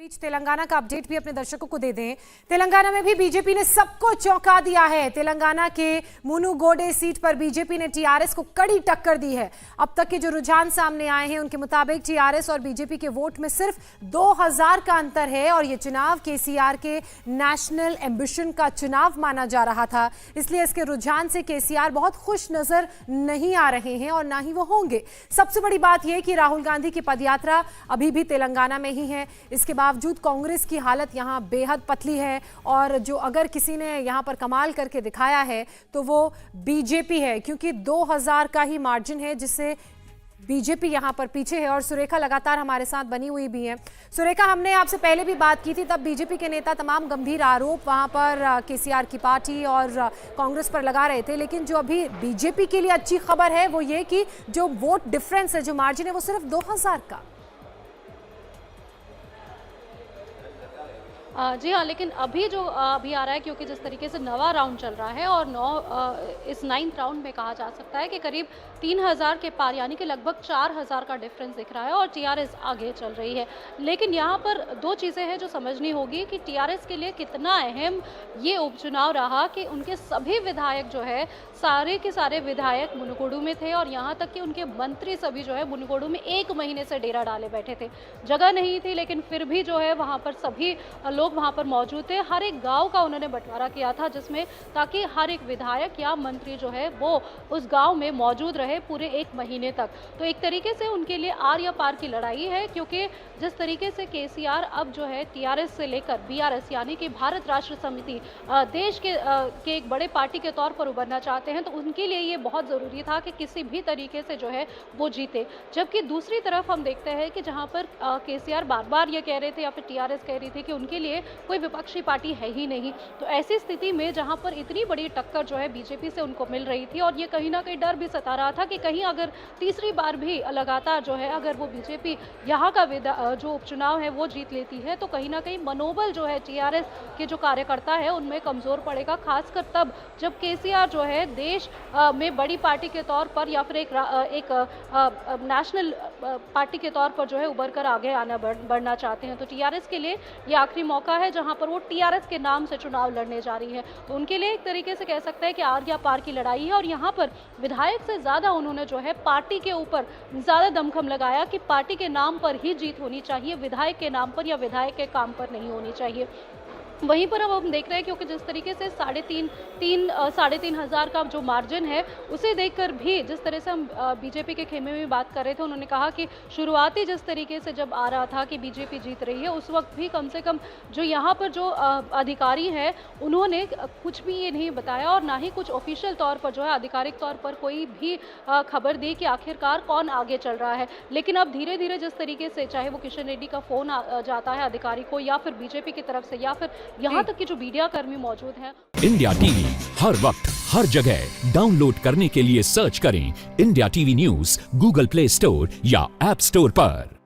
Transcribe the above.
बीच तेलंगाना का अपडेट भी अपने दर्शकों को दे दें। तेलंगाना में भी बीजेपी ने सबको चौंका दिया है। तेलंगाना के मुनुगोडे सीट पर बीजेपी ने टीआरएस को कड़ी टक्कर दी है। अब तक के जो रुझान सामने आए हैं उनके मुताबिक टीआरएस और बीजेपी के वोट में सिर्फ 2000 का अंतर है और ये चुनाव केसीआर के नेशनल एम्बिशन का चुनाव माना जा रहा था, इसलिए इसके रुझान से केसीआर बहुत खुश नजर नहीं आ रहे हैं और ना ही वो होंगे। सबसे बड़ी बात यह कि राहुल गांधी की पदयात्रा अभी भी तेलंगाना में ही है। इसके बावजूद कांग्रेस की हालत यहां बेहद पतली है और जो अगर किसी ने यहां पर कमाल करके दिखाया है तो वो बीजेपी है, क्योंकि 2000 का ही मार्जिन है जिससे बीजेपी यहां पर पीछे है। और सुरेखा लगातार हमारे साथ बनी हुई भी है। सुरेखा, हमने आपसे पहले भी बात की थी, तब बीजेपी के नेता तमाम गंभीर आरोप वहां पर केसीआर की पार्टी और कांग्रेस पर लगा रहे थे, लेकिन जो अभी बीजेपी के लिए अच्छी खबर है वो ये कि जो वोट डिफरेंस है, जो मार्जिन है, वो सिर्फ 2000 का। जी हाँ, लेकिन अभी जो अभी आ रहा है, क्योंकि जिस तरीके से नवा राउंड चल रहा है और इस 9th राउंड में कहा जा सकता है कि करीब 3000 के पार, यानी कि लगभग 4000 का डिफरेंस दिख रहा है और टीआरएस आगे चल रही है। लेकिन यहाँ पर दो चीज़ें हैं जो समझनी होगी कि टीआरएस के लिए कितना अहम ये उपचुनाव रहा कि उनके सभी विधायक जो है, सारे के सारे विधायक मुनुगोडू में थे और यहाँ तक कि उनके मंत्री सभी जो है मुनुगोडू में 1 महीने से डेरा डाले बैठे थे। जगह नहीं थी, लेकिन फिर भी जो है वहाँ पर सभी लोग वहां पर मौजूद थे। हर एक गांव का उन्होंने बंटवारा किया था, जिसमें ताकि हर एक विधायक या मंत्री जो है वो उस गांव में मौजूद रहे पूरे 1 महीने तक। तो एक तरीके से उनके लिए आर या पार की लड़ाई है, क्योंकि जिस तरीके से केसीआर अब जो है टीआरएस से लेकर बीआरएस यानी कि भारत राष्ट्र समिति देश के एक बड़े पार्टी के तौर पर उभरना चाहते हैं, तो उनके लिए ये बहुत ज़रूरी था कि किसी भी तरीके से जो है वो जीते। जबकि दूसरी तरफ हम देखते हैं कि जहाँ पर केसीआर बार बार ये कह रहे थे या फिर टीआरएस कह रही थी कि उनके लिए कोई विपक्षी पार्टी है ही नहीं, तो ऐसी स्थिति में जहां पर इतनी बड़ी टक्कर जो है बीजेपी से उनको मिल रही थी और ये कहीं ना कहीं डर भी सता रहा था कि कहीं अगर तीसरी बार भी लगातार जो है अगर वो बीजेपी यहाँ का जो उपचुनाव है वो जीत लेती है, तो कहीं ना कहीं मनोबल जो है टीआरएस के जो कार्यकर्ता है उनमें कमजोर पड़ेगा, खासकर तब जब केसीआर जो है देश में बड़ी पार्टी के तौर पर या फिर एक नेशनल पार्टी के तौर पर जो है उभर कर आगे आना बढ़ना चाहते हैं। तो टीआरएस के लिए ये आखिरी मौका है जहां पर वो टीआरएस के नाम से चुनाव लड़ने जा रही है। तो उनके लिए एक तरीके से कह सकते हैं कि आर या पार की लड़ाई है और यहां पर विधायक से ज्यादा उन्होंने जो है पार्टी के ऊपर ज्यादा दमखम लगाया कि पार्टी के नाम पर ही जीत होनी चाहिए, विधायक के नाम पर या विधायक के काम पर नहीं होनी चाहिए। वहीं पर अब हम देख रहे हैं, क्योंकि जिस तरीके से 3500 का जो मार्जिन है उसे देखकर भी जिस तरह से हम बीजेपी के खेमे में बात कर रहे थे, उन्होंने कहा कि शुरुआती जिस तरीके से जब आ रहा था कि बीजेपी जीत रही है, उस वक्त भी कम से कम जो यहाँ पर जो अधिकारी हैं उन्होंने कुछ भी ये नहीं बताया और ना ही कुछ ऑफिशियल तौर पर जो है आधिकारिक तौर पर कोई भी खबर दी कि आखिरकार कौन आगे चल रहा है। लेकिन अब धीरे धीरे जिस तरीके से चाहे वो किशन रेड्डी का फोन जाता है अधिकारी को या फिर बीजेपी की तरफ से या फिर यहाँ तक कि जो मीडिया कर्मी मौजूद हैं। इंडिया टीवी हर वक्त हर जगह डाउनलोड करने के लिए सर्च करें India TV news Google play store या ऐप स्टोर पर।